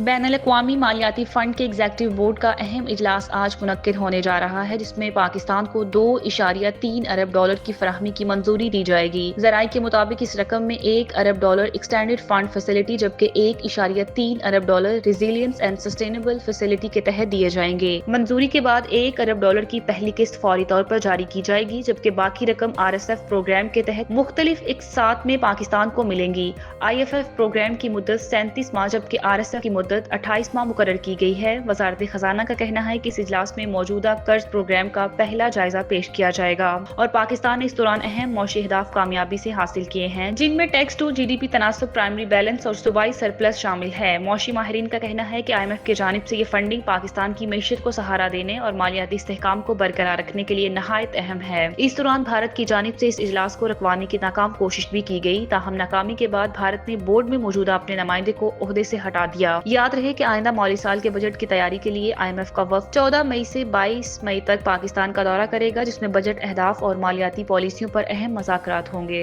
بین الاقوامی مالیاتی فنڈ کے ایگزیکٹو بورڈ کا اہم اجلاس آج منعقد ہونے جا رہا ہے، جس میں پاکستان کو $2.3 ارب کی فراہمی کی منظوری دی جائے گی۔ ذرائع کے مطابق اس رقم میں $1 ارب ایکسٹینڈڈ فنڈ فیسلٹی جبکہ $1.3 ارب ریزیلینس اینڈ سسٹینیبل فیسلٹی کے تحت دیے جائیں گے۔ منظوری کے بعد $1 ارب کی پہلی قسط فوری طور پر جاری کی جائے گی، جبکہ باقی رقم RSF پروگرام کے تحت مختلف اقساط میں پاکستان کو ملیں گی۔ IFF پروگرام کی مدت 37 ماہ جبکہ RSF کی مدت 28 ماہ مقرر کی گئی ہے۔ وزارت خزانہ کا کہنا ہے کہ اس اجلاس میں موجودہ قرض پروگرام کا پہلا جائزہ پیش کیا جائے گا اور پاکستان نے اس دوران اہم معاشی اہداف کامیابی سے حاصل کیے ہیں، جن میں ٹیکس ٹو GDP تناسب، پرائمری بیلنس اور صوبائی سرپلس شامل ہے۔ معاشی ماہرین کا کہنا ہے کہ IMF کی جانب سے یہ فنڈنگ پاکستان کی معیشت کو سہارا دینے اور مالیاتی استحکام کو برقرار رکھنے کے لیے نہایت اہم ہے۔ اس دوران بھارت کی جانب سے اس اجلاس کو رکوانے کی ناکام کوشش بھی کی گئی، تاہم ناکامی کے بعد بھارت نے بورڈ میں موجودہ اپنے نمائندے کو عہدے سے ہٹا دیا۔ یاد رہے کہ آئندہ مالی سال کے بجٹ کی تیاری کے لیے IMF کا وفد 14 مئی سے 22 مئی تک پاکستان کا دورہ کرے گا، جس میں بجٹ اہداف اور مالیاتی پالیسیوں پر اہم مذاکرات ہوں گے۔